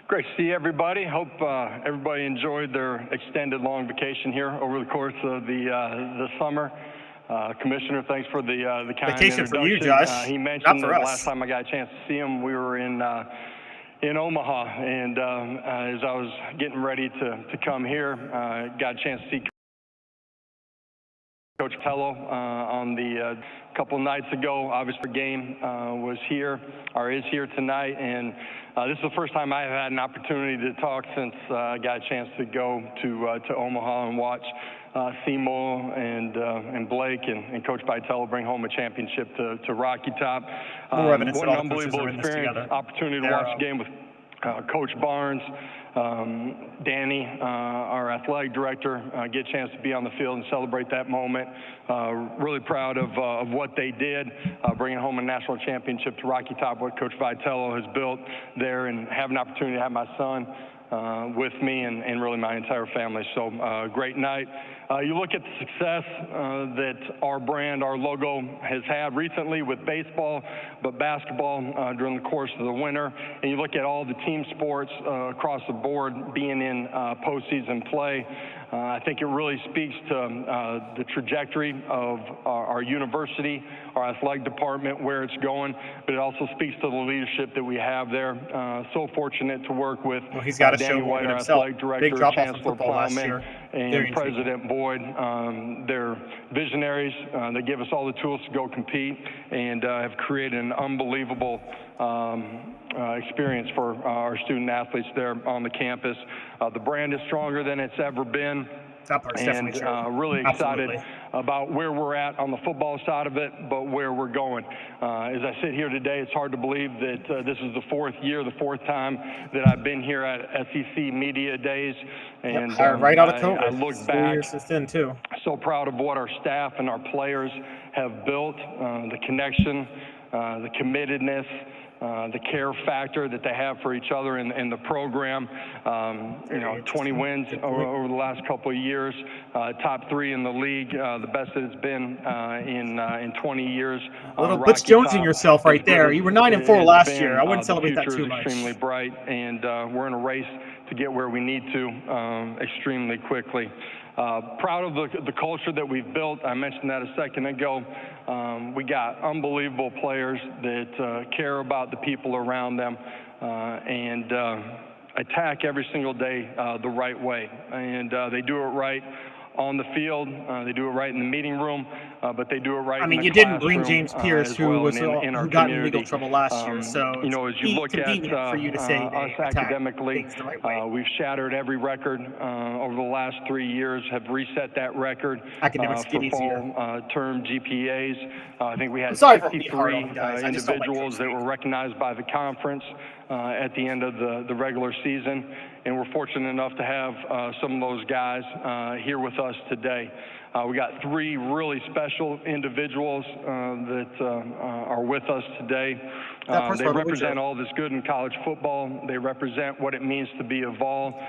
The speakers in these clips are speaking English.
Great to see everybody. Hope everybody enjoyed their extended long vacation here over the course of the summer. Commissioner, thanks for the kind vacation introduction. for you, Josh. He mentioned Not for that us. last time I got a chance to see him, we were in Omaha, and as I was getting ready to come here, got a chance to see Coach Tello on the couple nights ago. Obviously, the game was here, or is here tonight, and this is the first time I've had an opportunity to talk since I got a chance to go to Omaha and watch Seymour and Blake and Coach Vitello bring home a championship to Rocky Top. What an unbelievable experience, opportunity to watch the game with Coach Barnes, Danny, our athletic director, get a chance to be on the field and celebrate that moment. Really proud of what they did, bringing home a national championship to Rocky Top, what Coach Vitello has built there, and have an opportunity to have my son with me and really my entire family. So great night. You look at the success that our brand, our logo has had recently with baseball, but basketball during the course of the winter, and you look at all the team sports across the board being in postseason play. I think it really speaks to the trajectory of our university, our athletic department, where it's going, but it also speaks to the leadership that we have there. So fortunate to work with he's got to Danny show White, our himself. athletic director, Chancellor Plowman, and President Boyd. They're visionaries. They give us all the tools to go compete and have created an unbelievable experience for our student athletes there on the campus. The brand is stronger than it's ever been. That part's definitely true. Really excited about where we're at on the football side of it, but where we're going. As I sit here today, it's hard to believe that this is the fourth time that I've been here at SEC Media Days. And right out of COVID. I look back, since then too. So proud of what our staff and our players have built, the connection, the committedness, the care factor that they have for each other in the program. 20 wins over the last couple of years, top 3 in the league, the best that it's been in 20 years. A little Butch Jonesing yourself right there. You were 9-4 last year. I wouldn't celebrate that too much. Extremely bright, and we're in a race to get where we need to extremely quickly. Proud of the culture that we've built. I mentioned that a second ago. We got unbelievable players that care about the people around them and attack every single day the right way. And they do it right on the field. They do it right in the meeting room, but they do it right in the classroom. You didn't bring James Pierce, who got in legal trouble last year. So as you look at for you to say us academically, right we've shattered every record over the last 3 years, have reset that record for fall term GPAs. I think we had 63 individuals that were recognized by the conference at the end of the regular season, and we're fortunate enough to have some of those guys here with us today. We got 3 really special individuals that are with us today. They represent all that's good in college football. They represent what it means to be a Vol.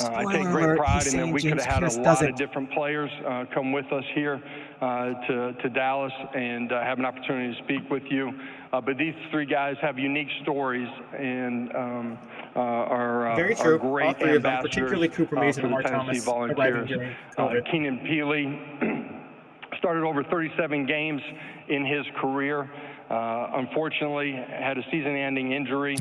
I take great pride in that we could have had a lot of different players come with us here to Dallas and have an opportunity to speak with you. But these 3 guys have unique stories and are very true. Great all 3 of them, ambassadors particularly Cooper Mason and for the Mark Tennessee Thomas, Volunteers. Keenan Peely started over 37 games in his career. Unfortunately, had a season-ending injury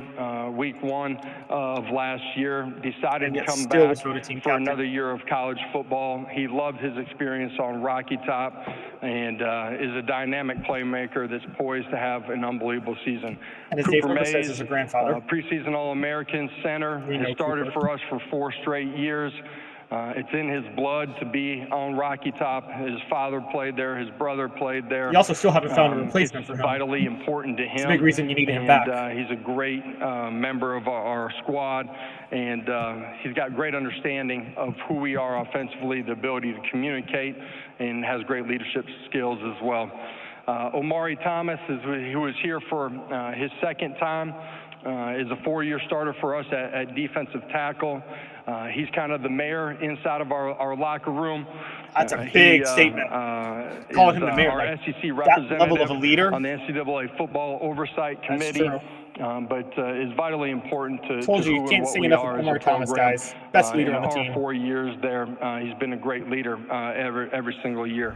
week 1 of last year. Decided to come back for another year of college football. He loved his experience on Rocky Top and is a dynamic playmaker that's poised to have an unbelievable season. And as Dave Rivers says, is a grandfather. Preseason All-American center. Has started for us for 4 straight years. It's in his blood to be on Rocky Top. His father played there. His brother played there. You also still haven't found a replacement for him. Vitally important to him. It's a big reason you need him back. He's a great member of our squad, and he's got great understanding of who we are offensively, the ability to communicate, and has great leadership skills as well. Omari Thomas, who was here for his second time, is a 4-year starter for us at defensive tackle. He's kind of the mayor inside of our locker room. That's a big statement. Calling him the mayor, our SEC representative level of a leader on the NCAA Football Oversight Committee. but is vitally important to Told you who can't and what sing we enough are of as a Omar Thomas, program. guys. Best leader on the In team. our 4 years there, he's been a great leader every single year.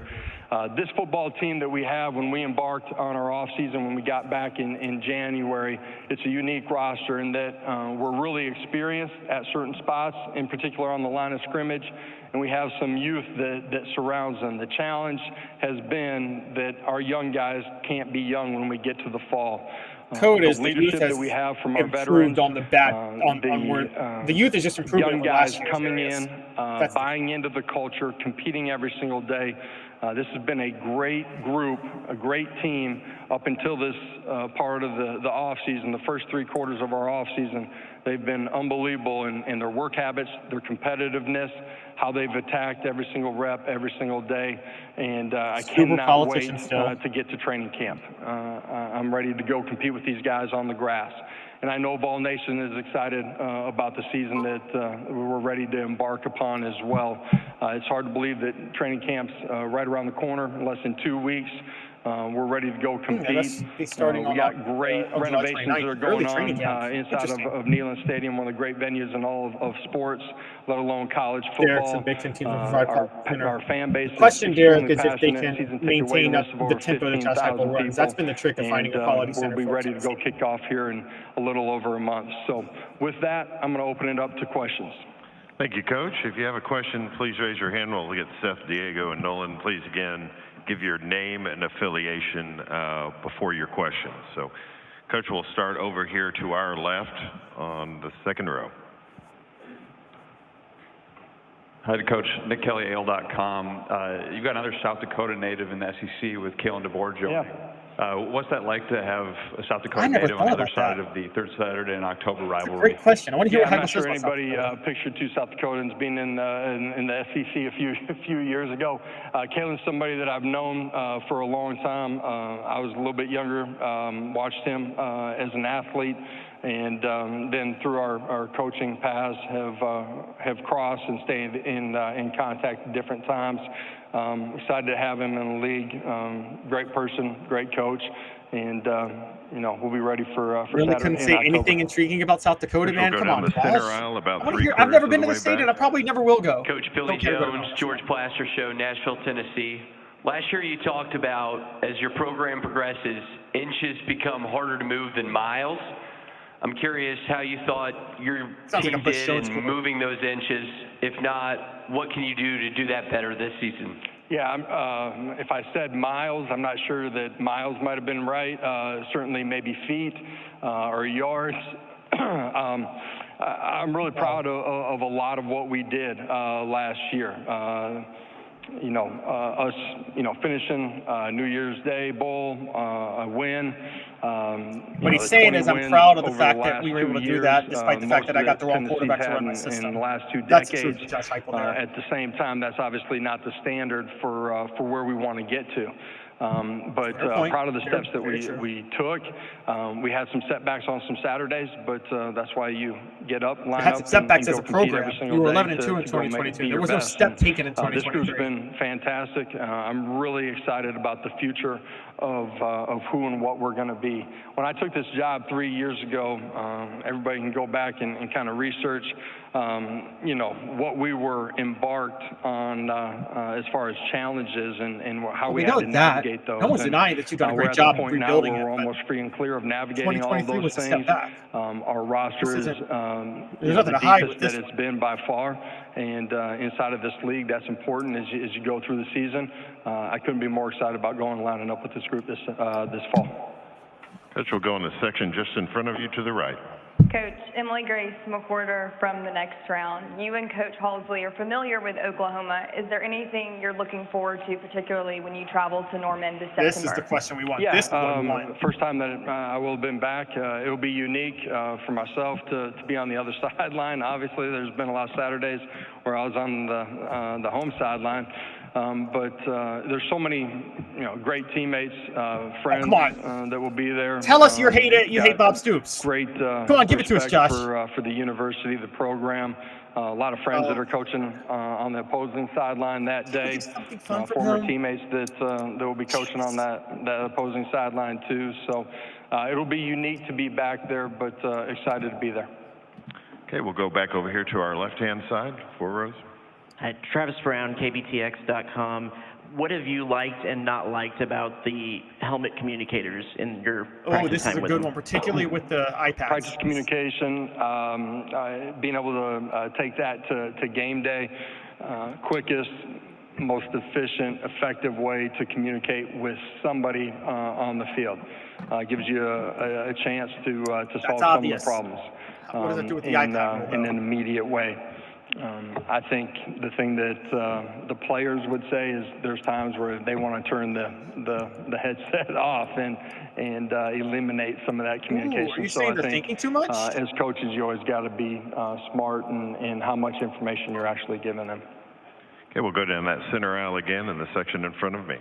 This football team that we have, when we embarked on our off season, when we got back in January, it's a unique roster in that we're really experienced at certain spots, in particular on the line of scrimmage, and we have some youth that surrounds them. The challenge has been that our young guys can't be young when we get to the fall. Code is the the youth leadership has that we have from our improved veterans on the back on where the youth is just improved young over guys last year's coming areas. in, buying into the culture, competing every single day. This has been a great group, a great team up until this part of the off season. The first 3 quarters of our off season, they've been unbelievable in their work habits, their competitiveness, how they've attacked every single rep, every single day, and I cannot wait to get to training camp. I'm ready to go compete with these guys on the grass. And I know Vol Nation is excited about the season that we're ready to embark upon as well. It's hard to believe that training camp's right around the corner, in less than 2 weeks. We're ready to go compete. We got great renovations that are going on inside of Neyland Stadium, one of the great venues in all of sports, let alone college football. Our fan base is question, Derek, is if they passionate. can maintain the tempo that Josh Heupel runs. That's been the trick of finding a quality center. We'll be ready to go kick off here in a little over a month. So with that, I'm going to open it up to questions. Thank you, Coach. If you have a question, please raise your hand. We'll get Seth, Diego, and Nolan. Please, again, give your name and affiliation before your question. So, Coach, we'll start over here to our left on the second row. Hi, Coach. Nick Kelly, AL.com. You've got another South Dakota native in the SEC with Kalen DeBoer joining. Yeah. What's that like to have a South Dakota native on the other side of the third Saturday in October rivalry? Great question. I want to hear what I'm not sure anybody pictured 2 South Dakotans being in the SEC a few years ago. Kalen's somebody that I've known for a long time. I was a little bit younger, watched him as an athlete, and then through our coaching paths have crossed and stayed in contact at different times. Excited to have him in the league. Great person, great coach, and we'll be ready for really Saturday. Couldn't say anything intriguing about South Dakota, man. Come on, I've never been to the state, and I probably never will go. Coach Billy Jones, George Plaster Show, Nashville, Tennessee. Last year you talked about, as your program progresses, inches become harder to move than miles. I'm curious how you thought your team did in moving those inches. If not, what can you do to do that better this season? Yeah, if I said miles, I'm not sure that miles might have been right. Certainly maybe feet or yards. I'm really proud of a lot of what we did last year. Finishing New Year's Day Bowl, a win. What he's saying is I'm proud of the fact that we were able to do that, despite the fact that I got the wrong quarterback to run my system. In the last 2 That's decades. true, Josh Heupel there. At the same time, that's obviously not the standard for where we want to get to. But proud of the steps that we took. We had some setbacks on some Saturdays, but that's why you get up, line up, and setbacks and as go a program. every single You were day 11-2 in 2022. There was no step taken in 2023. This group's been fantastic. I'm really excited about the future of who and what we're going to be. When I took this job 3 years ago, everybody can go back and kind of research, what we were embarked on as far as challenges and how we had to navigate those. No one's denying that you've done a great job of rebuilding it. We're almost free and clear of navigating all of those things. Our roster is there's nothing to hide with this that it's been by far, and inside of this league, that's important as you go through the season. I couldn't be more excited about going and lining up with this group this fall. Coach will go in the section just in front of you to the right. Coach, Emily Grace McWhorter from the next round. You and Coach Halsley are familiar with Oklahoma. Is there anything you're looking forward to, particularly when you travel to Norman this September? This is the question we want. Yeah, this is what we want. First time that I will have been back. It'll be unique for myself to be on the other sideline. Obviously, there's been a lot of Saturdays where I was on the home sideline. But there's so many, great teamates, friends that will be there. Tell us you hate Bob Stoops. Great. Come on, give it to us, Josh. For the university, the program. A lot of friends that are coaching on the opposing sideline that day. Former teammates that will be coaching on that opposing sideline too. So it'll be unique to be back there, but excited to be there. Okay, we'll go back over here to our left-hand side, 4 rows. Hi, Travis Brown, KBTX.com. What have you liked and not liked about the helmet communicators in your practice time with them? Oh, this is a good one, particularly with the iPads. Practice communication, being able to take that to game day, quickest, most efficient, effective way to communicate with somebody on the field. Gives you a chance to solve some of the problems. What does that do with the iPad? In an immediate way. I think the thing that the players would say is there's times where they want to turn the headset off and eliminate some of that communication. Ooh, are you saying they're thinking too much? As coaches, you always got to be smart in how much information you're actually giving them. Okay, we'll go down that center aisle again in the section in front of me.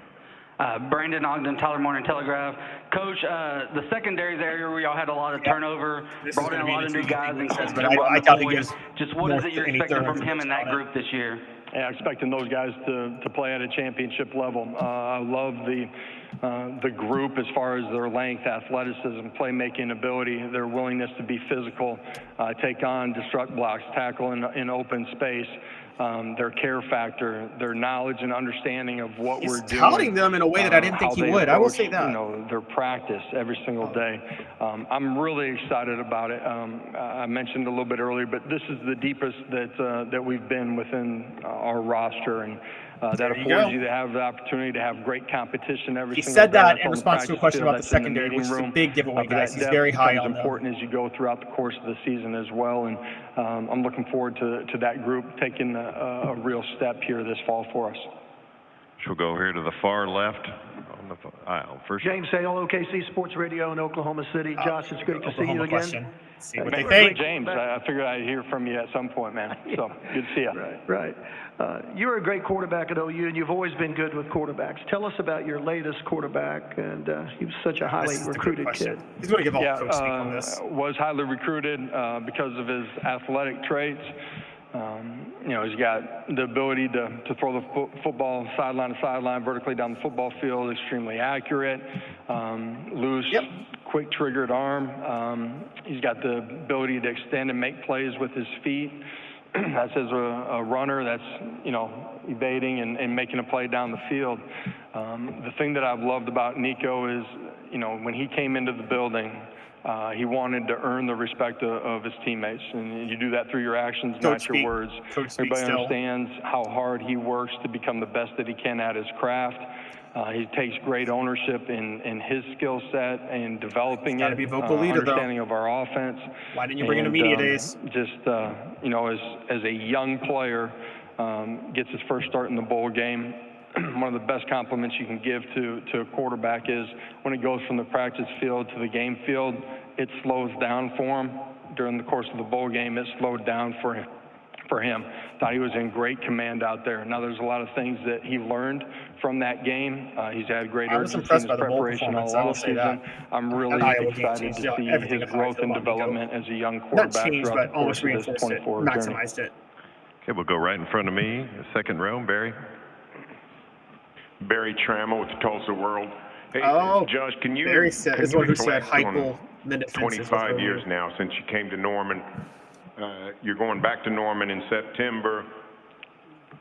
Brandon Ogden, Tyler Morning Telegraph. Coach, the secondaries area where y'all had a lot of turnover, brought in a lot of new guys, and I doubt he gives just what is it you're expecting from him and that group this year? Yeah, expecting those guys to play at a championship level. I love the group as far as their length, athleticism, playmaking ability, their willingness to be physical, take on, disrupt blocks, tackle in open space. Their care factor, their knowledge and understanding of what we're doing. He's touting them in a way that I didn't think he would. I will say that. Their practice every single day. I'm really excited about it. I mentioned a little bit earlier, but this is the deepest that we've been within our roster, and that affords you to have the opportunity to have great competition every single day. He said that in response to a question about the secondary, which is a big giveaway, guys. He's very high on them. It's important as you go throughout the course of the season as well, and I'm looking forward to that group taking a real step here this fall for us. We'll go here to the far left on the aisle. First, James Hale, OKC Sports Radio in Oklahoma City. Josh, it's great to see you again. Question. See what they think. James, I figured I'd hear from you at some point, man. So good to see you. Right. You were a great quarterback at OU, and you've always been good with quarterbacks. Tell us about your latest quarterback, and he was such a highly recruited kid. He's going to give all the coach speak on this. Was highly recruited because of his athletic traits. He's got the ability to throw the football sideline to sideline, vertically down the football field, extremely accurate, loose, quick-triggered arm. He's got the ability to extend and make plays with his feet. That's as a runner. That's, evading and making a play down the field. The thing that I've loved about Nico is, when he came into the building, he wanted to earn the respect of his teammates, and you do that through your actions, not your words. Everybody understands how hard he works to become the best that he can at his craft. He takes great ownership in his skill set and developing it. Be vocal leader, understanding of our offense. Why didn't you bring in the media days? Just as a young player, gets his first start in the bowl game. One of the best compliments you can give to a quarterback is when it goes from the practice field to the game field, it slows down for him. During the course of the bowl game, it slowed down for him. Thought he was in great command out there. Now, there's a lot of things that he learned from that game. He's had great urgency in his preparation all offseason. I'm really excited to see his growth and development as a young quarterback throughout the course of this 24 journey. Maximized it. Okay, we'll go right in front of me, the second row, Barry. Barry Trammell with the Tulsa World. Hey, Josh, can you reflect on 25 years now since you came to Norman? You're going back to Norman in September.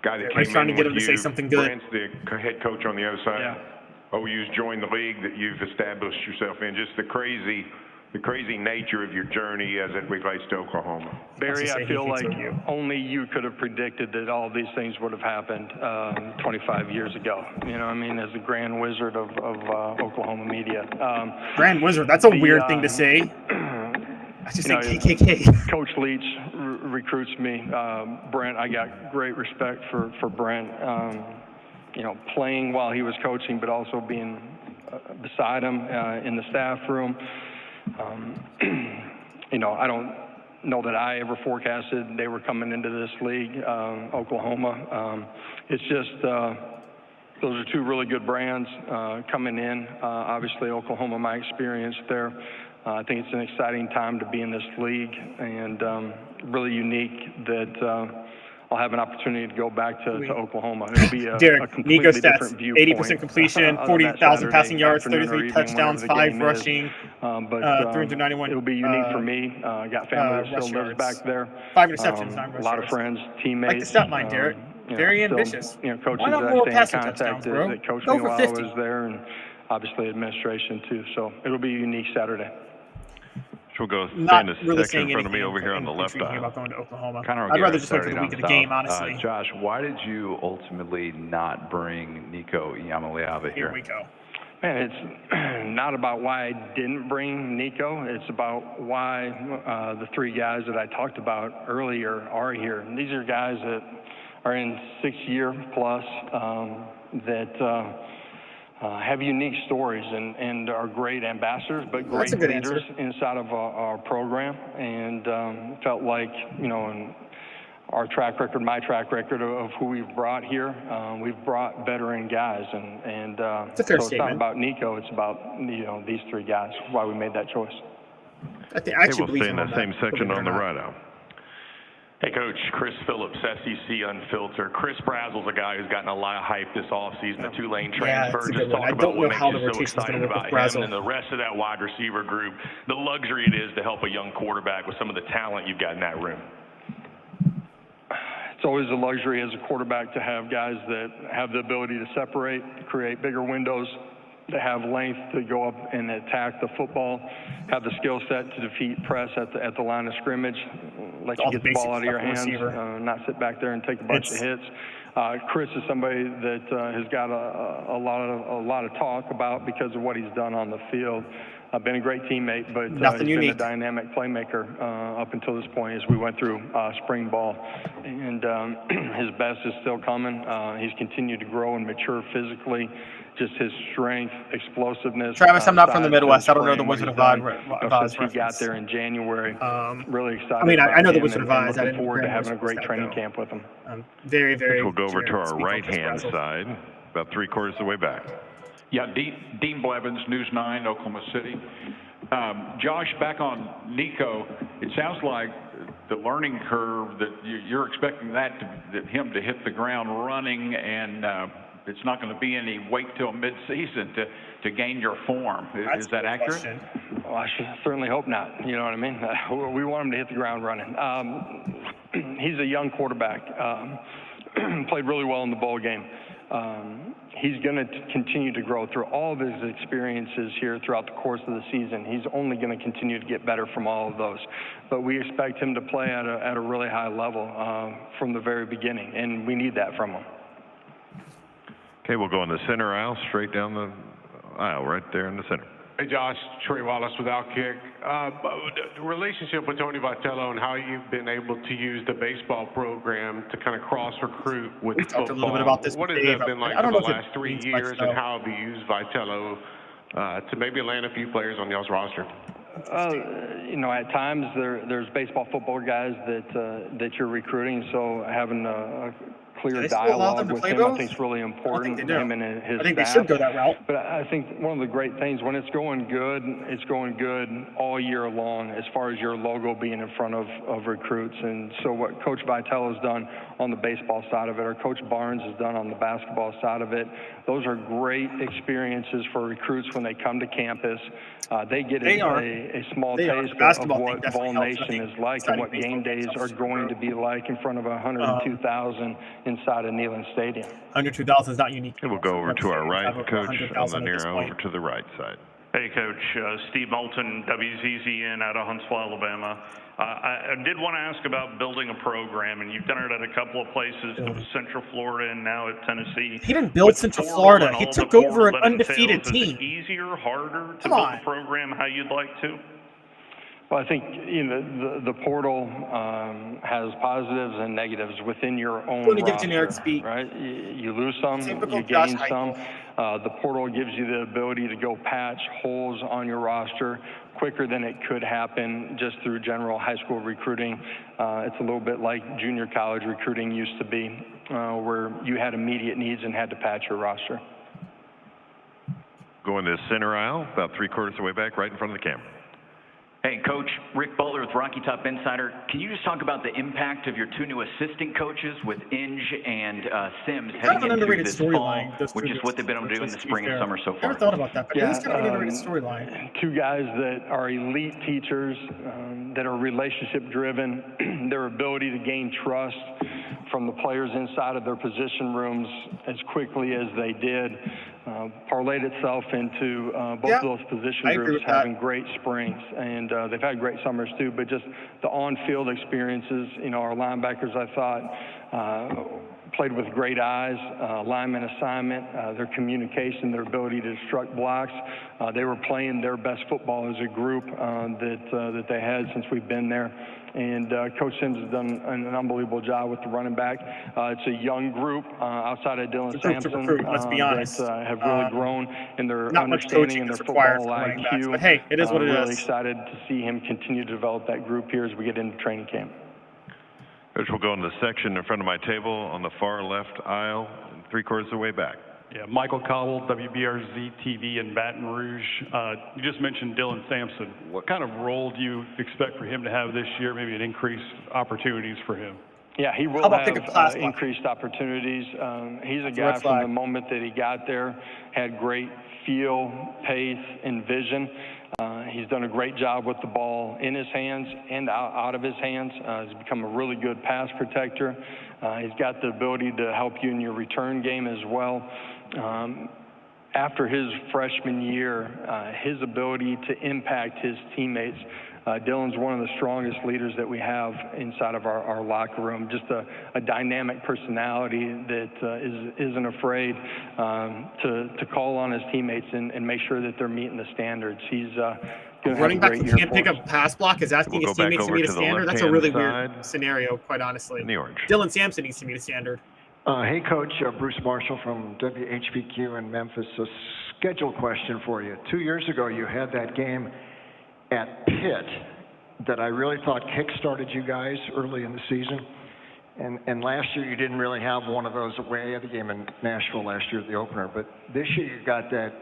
Guy that came trying to in get with him to say something good. Brent's the head coach on the other side. Yeah. OU's joined the league that you've established yourself in. Just the crazy nature of your journey as it relates to Oklahoma. Barry, I feel like only you could have predicted that all these things would have happened 25 years ago. As the grand wizard of Oklahoma media. Grand wizard, that's a weird thing to say. I just say KKK. Coach Leach recruits me. Brent, I got great respect for Brent. Playing while he was coaching, but also being beside him in the staff room. I don't know that I ever forecasted they were coming into this league, Oklahoma. It's just those are two really good brands coming in. Obviously, Oklahoma, my experience there. I think it's an exciting time to be in this league, and really unique that I'll have an opportunity to go back to Oklahoma. It'll be a Derek, completely Nico stats, different viewpoint. 80% completion, 40,000 passing yards, 33 touchdowns, 5 rushing, 391. It'll be unique for me. I got family that still lives back there. 5 interceptions, 9 rush a lot of friends, teammates. Like the stat line, Derek. Very ambitious. Coaches Why not that more I stay in passing contact touchdowns, bro? that coached Go me for while 50. I was there, and obviously administration too. So it'll be a unique Saturday. We'll go Not stand a really second in saying front of me anything over here on the left intriguing aisle. about going to Oklahoma. Kind of I'd rather just wait for the week of the game, honestly. Josh, why did you ultimately not bring Nico Iamaleava here? Here we go. Man, it's not about why I didn't bring Nico. It's about why the 3 guys that I talked about earlier are here. And these are guys that are in 6-year plus that have unique stories and are great ambassadors, but great leaders inside of our program. And felt like, in our track record, my track record of who we've brought here, we've brought veteran guys. And it's a fair so statement. it's not about Nico, it's about, these 3 guys, why we made that choice. I actually we'll stay in the same section on the right aisle. Hey, Coach, Chris Phillips, SEC Unfiltered. Chris Brazel's a guy who's gotten a lot of hype this offseason, the Tulane transfer. Just talk about what makes you so excited about him and the rest of that wide receiver group, the luxury it is to help a young quarterback with some of the talent you've got in that room. It's always a luxury as a quarterback to have guys that have the ability to separate, create bigger windows, to have length to go up and attack the football, have the skill set to defeat press at the line of scrimmage, let you get the ball out of your hands, not sit back there and take a bunch of hits. Chris is somebody that has got a lot of talk about because of what he's done on the field. Been a great teammate, but he's been a dynamic playmaker up until this point as we went through spring ball. And his best is still coming. He's continued to grow and mature physically. Just his strength, explosiveness. Travis, I'm not from the Midwest. I don't know the Wizard of Oz. Since he got there in January, really excited. I mean, I know the Wizard of Oz. Looking forward to having a great training camp with him. Very, very. We'll go over to our right-hand side, about 3/4 of the way back. Yeah, Dean Blevins, News 9, Oklahoma City. Josh, back on Nico, it sounds like the learning curve that you're expecting him to hit the ground running, and it's not going to be any wait till mid-season to gain your form. Is that accurate? Well, I certainly hope not. You know what I mean? We want him to hit the ground running. He's a young quarterback. Played really well in the bowl game. He's going to continue to grow through all of his experiences here throughout the course of the season. He's only going to continue to get better from all of those. But we expect him to play at a really high level from the very beginning, and we need that from him. Okay, we'll go in the center aisle, straight down the aisle, right there in the center. Hey, Josh, Trey Wallace with Outkick. The relationship with Tony Vitello and how you've been able to use the baseball program to kind of cross-recruit with football. Talked a little bit about this. What has that been like for the last 3 years, and how have you used Vitello to maybe land a few players on y'all's roster? At times there's baseball, football guys that you're recruiting, so having a clear dialogue with him, I think is really important. Him and his I think staff. they should go that route. But I think one of the great things, when it's going good all year long as far as your logo being in front of recruits. And so what Coach Vitello has done on the baseball side of it, or Coach Barnes has done on the basketball side of it, those are great experiences for recruits when they come to campus. They get a small taste of what Vol Nation is like and what game days are going to be like in front of 102,000 inside of Neyland Stadium. 102,000 is not unique. And we'll go over to our right, Coach, on the near over to the right side. Hey, Coach. Steve Moulton, WZZN out of Huntsville, Alabama. I did want to ask about building a program, and you've done it at a couple of places, Central Florida and now at Tennessee. He didn't build Central Florida. He took over an undefeated team. Is it easier, harder to build a program how you'd like to? Well, I think the portal has positives and negatives within your own roster, give generic speak. Right? You lose some, you gain some. The portal gives you the ability to go patch holes on your roster quicker than it could happen just through general high school recruiting. It's a little bit like junior college recruiting used to be, where you had immediate needs and had to patch your roster. Go in the center aisle, about 3/4 of the way back, right in front of the camera. Hey, Coach, Rick Butler with Rocky Top Insider. Can you just talk about the impact of your two new assistant coaches with Inge and Sims heading into this fall, which is what they've been able to do in the spring and summer so far? Never thought about that, but it is kind of an underrated storyline. Two guys that are elite teachers, that are relationship driven, their ability to gain trust from the players inside of their position rooms as quickly as they did, parlayed itself into both of those position groups having great springs. And they've had great summers too, but just the on-field experiences, our linebackers, I thought, played with great eyes, lineman assignment, their communication, their ability to destruct blocks. They were playing their best football as a group that they had since we've been there. And Coach Sims has done an unbelievable job with the running back. It's a young group outside of Dylan Sampson let's be honest. that have really grown in their Not much understanding coaching and their is required football for running IQ. backs, but hey, it is what it really is. excited to see him continue to develop that group here as we get into training camp. Coach, we'll go in the section in front of my table on the far left aisle, 3/4 of the way back. Yeah, Michael Cobble, WBRZ TV in Baton Rouge. You just mentioned Dylan Sampson. What kind of role do you expect for him to have this year? Maybe an increased opportunities for him? Yeah, he will have increased opportunities. He's a guy from the moment that he got there, had great feel, pace, and vision. He's done a great job with the ball in his hands and out of his hands. He's become a really good pass protector. He's got the ability to help you in your return game as well. After his freshman year, his ability to impact his teammates, Dylan's one of the strongest leaders that we have inside of our locker room. Just a dynamic personality that isn't afraid to call on his teammates and make sure that they're meeting the standards. He's going to have a great year. Running back who can't pick up a pass block is asking his teammates to meet a standard. That's a really weird scenario, quite honestly. Dylan Sampson needs to meet a standard. Hey, Coach, Bruce Marshall from WHBQ in Memphis. A schedule question for you. 2 years ago, you had that game at Pitt that I really thought kick-started you guys early in the season. And last year, you didn't really have one of those away. You had the game in Nashville last year at the opener. But this year, you got that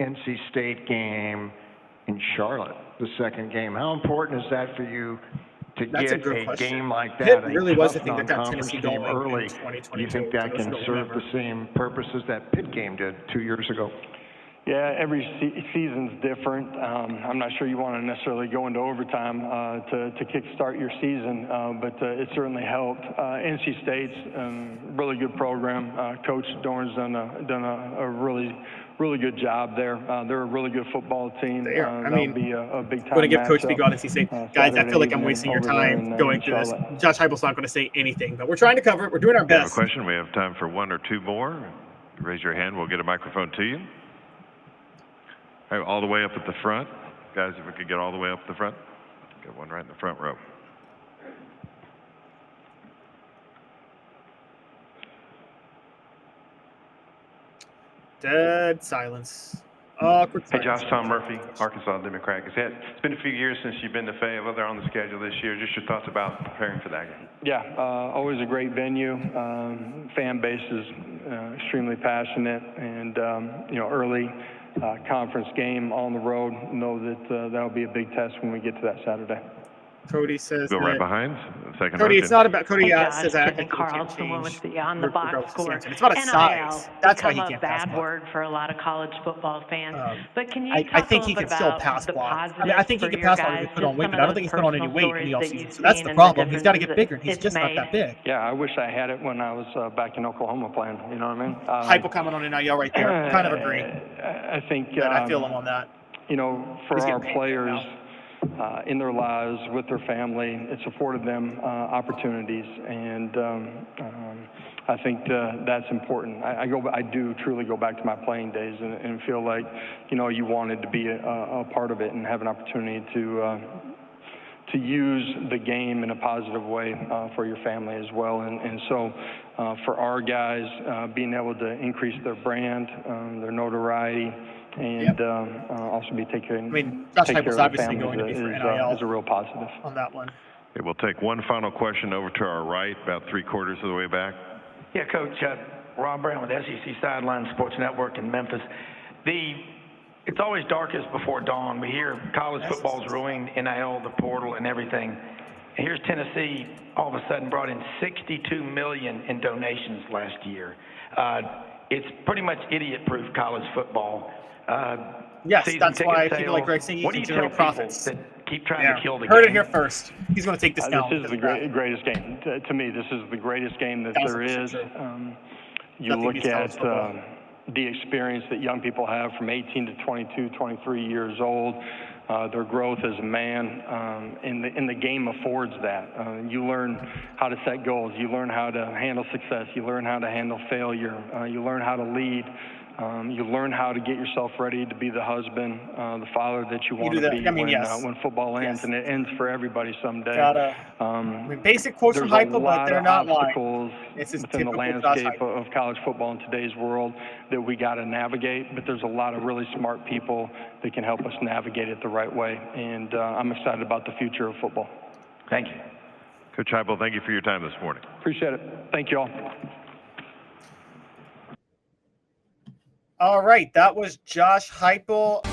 NC State game in Charlotte, the second game. How important is that for you to get a game like that, Pitt really was the thing that got non-conference Tennessee game going early? in Do you think that can serve the same purposes that Pitt game did 2 years ago? Yeah, every season's different. I'm not sure you want to necessarily go into overtime to kickstart your season, but it certainly helped. NC State's really good program. Coach Dorn's done a really good job there. They're a really good football team. They are. I mean, be a big time. I'm going to give Coach Big on NC State. Guys, I feel like I'm Saturday wasting your evening over time there in going through this. Charlotte. Josh Heupel's not going to say anything, but we're trying to cover it. We're doing our If you have a best. question, we have time for one or two more. Raise your hand. We'll get a microphone to you. All right, all the way up at the front. Guys, if we could get all the way up the front. Got one right in the front row. Dead silence. Awkward Hey, silence. Josh, Tom Murphy, Arkansas Democrat. It's been a few years since you've been to Fayetteville. They're on the schedule this year. Just your thoughts about preparing for that game. Yeah, always a great venue. Fan base is extremely passionate, and early conference game on the road. Know that that'll be a big test when we get to that Saturday. Cody says Go right that- behind. Second Cody, row, it's not about Cody. Hey, Says Josh, I Kevin Carl's the one with the on the box score. It's about a size. That's why he become can't a pass bad block. word for a lot of college football fans. But can you I talk think a he little can bit still about pass the block. positives I mean, I think he for can your pass block guys, if he put on just weight, some but of I don't think he's put on any those weight personal in the stories that offseason. you've So that's seen the and problem. He's got to get differences bigger. He's it's just not made. that big. Yeah, I wish I had it when I was back in Oklahoma playing. You know what I mean? Hype will comment on NIL right there. Kind of agree. I think. I feel him on that. For He's our getting paid players in their lives with their family, it's afforded them opportunities, and I think that's important. I do truly go back to my playing days and feel like you wanted to be a part of it and have an opportunity to use the game in a positive way for your family as well. And so for our guys, being able to increase their brand, their notoriety, and also be taken Josh take care Heupel's of obviously the going to be for families NIL is a real positive. on that one. Okay, we'll take one final question over to our right, about 3/4 of the way back. Yeah, Coach, Rob Brown with SEC Sideline Sports Network in Memphis. The It's always darkest before dawn. We hear college football's ruined, NIL, the portal, and everything. And here's Tennessee all of a sudden brought in $62 million in donations last year. It's pretty much idiot-proof college football. Yes, season that's why ticket people like sales. Greg What do you tell people profits. that keep trying to kill the Heard game? it here first. He's going to take this down. This is the greatest game. To me, this is the greatest game that there is. You look at the experience that young people have from 18 to 22, 23 years old. Their growth as a man, and the game affords that. You learn how to set goals. You learn how to handle success. You learn how to handle failure. You learn how to lead. You learn how to get yourself ready to be the husband, the father that you want to be when football ends, and it ends for everybody someday. Basic quotes from Heupel, but they're not obstacles lying. within the landscape of college football in today's world that we got to navigate, but there's a lot of really smart people that can help us navigate it the right way, and I'm excited about the future of football. Thank you. Coach Heupel, thank you for your time this morning. Appreciate it. Thank you all. All right, that was Josh Heupel.